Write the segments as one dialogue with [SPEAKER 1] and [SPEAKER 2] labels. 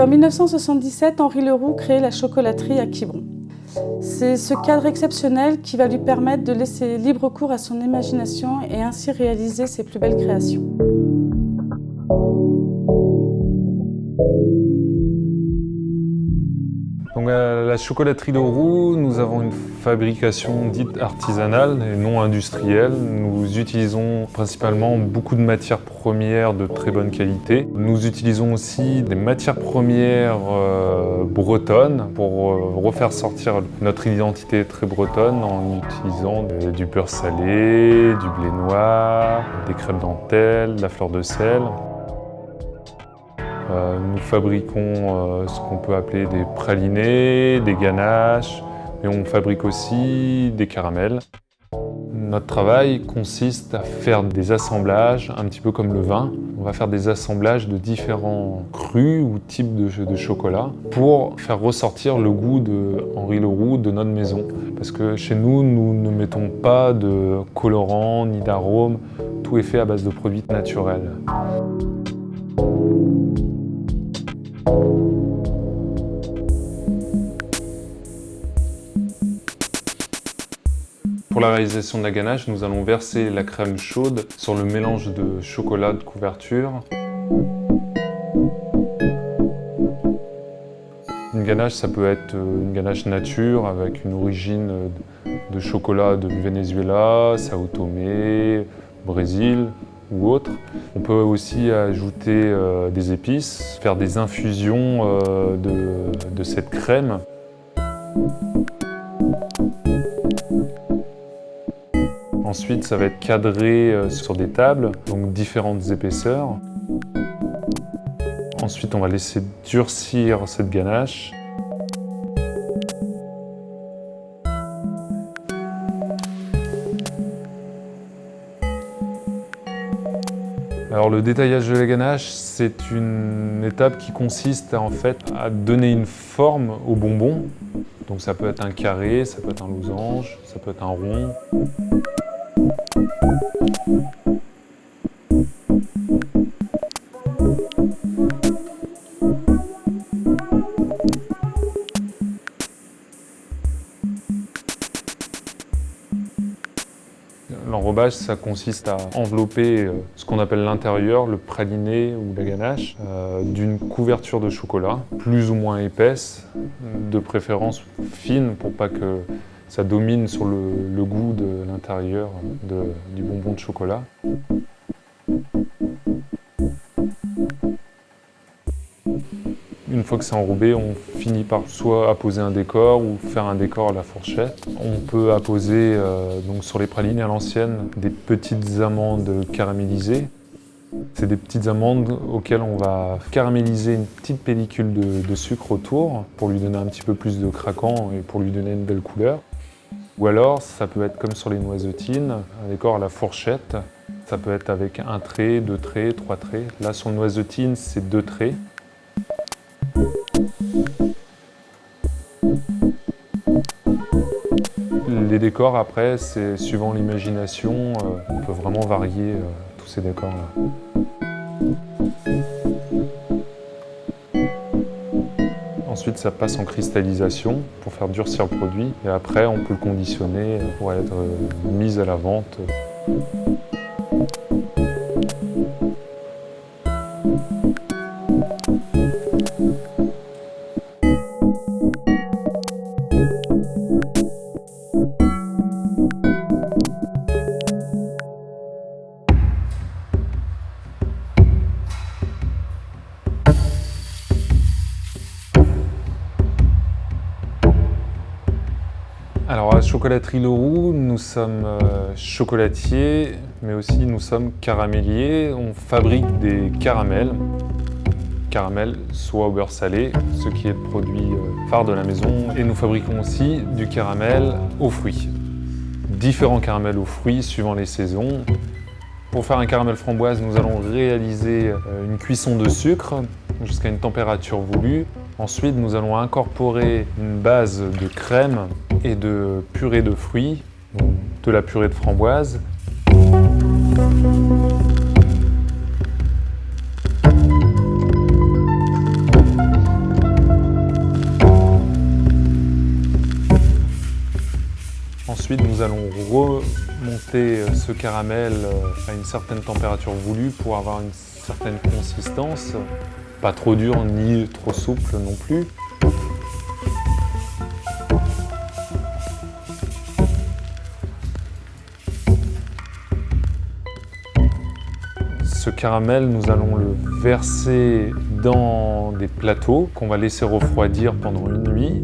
[SPEAKER 1] En 1977, Henri Leroux crée la chocolaterie à Quiberon. C'est ce cadre exceptionnel qui va lui permettre de laisser libre cours à son imagination et ainsi réaliser ses plus belles créations.
[SPEAKER 2] Donc à la chocolaterie Leroux, nous avons une fabrication dite artisanale et non industrielle. Nous utilisons principalement beaucoup de matières premières de très bonne qualité. Nous utilisons aussi des matières premières bretonnes pour refaire sortir notre identité très bretonne en utilisant du beurre salé, du blé noir, des crèmes dentelles, de la fleur de sel. Nous fabriquons ce qu'on peut appeler des pralinés, des ganaches, mais on fabrique aussi des caramels. Notre travail consiste à faire des assemblages, un petit peu comme le vin. On va faire des assemblages de différents crus ou types de chocolat pour faire ressortir le goût de Henri Leroux de notre maison. Parce que chez nous, nous ne mettons pas de colorants ni d'arômes. Tout est fait à base de produits naturels. Pour la réalisation de la ganache, nous allons verser la crème chaude sur le mélange de chocolat de couverture. Une ganache, ça peut être une ganache nature avec une origine de chocolat de Venezuela, Sao Tomé, Brésil ou autre. On peut aussi ajouter des épices, faire des infusions de cette crème. Ensuite, ça va être cadré sur des tables, donc différentes épaisseurs. Ensuite, on va laisser durcir cette ganache. Alors le détaillage de la ganache, c'est une étape qui consiste à donner une forme au bonbon. Donc ça peut être un carré, ça peut être un losange, ça peut être un rond. L'enrobage, ça consiste à envelopper ce qu'on appelle l'intérieur, le praliné ou la ganache, d'une couverture de chocolat, plus ou moins épaisse, de préférence fine pour pas que ça domine sur le goût de l'intérieur du bonbon de chocolat. Une fois que c'est enrobé, on finit par soit apposer un décor ou faire un décor à la fourchette. On peut apposer donc sur les pralines à l'ancienne des petites amandes caramélisées. C'est des petites amandes auxquelles on va caraméliser une petite pellicule de sucre autour pour lui donner un petit peu plus de craquant et pour lui donner une belle couleur. Ou alors, ça peut être comme sur les noisotines, un décor à la fourchette. Ça peut être avec un trait, 2 traits, 3 traits. Là, sur noisotine, c'est 2 traits. Les décors, après, c'est suivant l'imagination, on peut vraiment varier tous ces décors-là. Ensuite, ça passe en cristallisation pour faire durcir le produit. Et après, on peut le conditionner pour être mis à la vente. Alors à la chocolaterie Leroux, nous sommes chocolatiers, mais aussi nous sommes caraméliers. On fabrique des caramels. Caramel soit au beurre salé, ce qui est le produit phare de la maison. Et nous fabriquons aussi du caramel aux fruits. Différents caramels aux fruits suivant les saisons. Pour faire un caramel framboise, nous allons réaliser une cuisson de sucre jusqu'à une température voulue. Ensuite, nous allons incorporer une base de crème et de purée de fruits, donc de la purée de framboise. Ensuite, nous allons remonter ce caramel à une certaine température voulue pour avoir une certaine consistance, pas trop dur ni trop souple non plus. Ce caramel, nous allons le verser dans des plateaux qu'on va laisser refroidir pendant une nuit.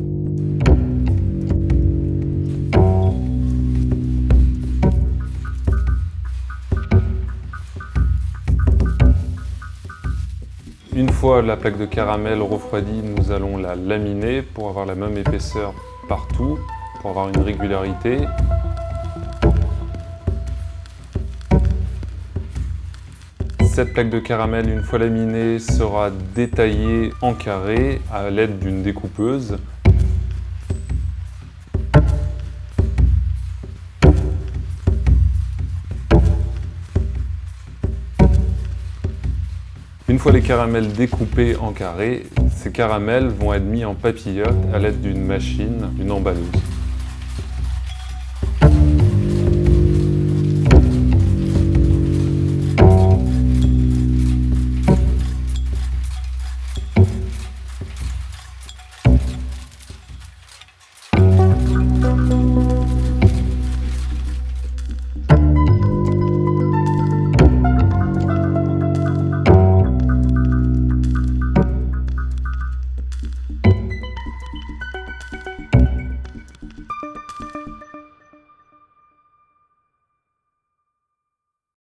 [SPEAKER 2] Une fois la plaque de caramel refroidie, nous allons la laminer pour avoir la même épaisseur partout, pour avoir une régularité. Cette plaque de caramel, une fois laminée, sera détaillée en carrés à l'aide d'une découpeuse. Une fois les caramels découpés en carrés, ces caramels vont être mis en papillote à l'aide d'une machine, d'une emballeuse.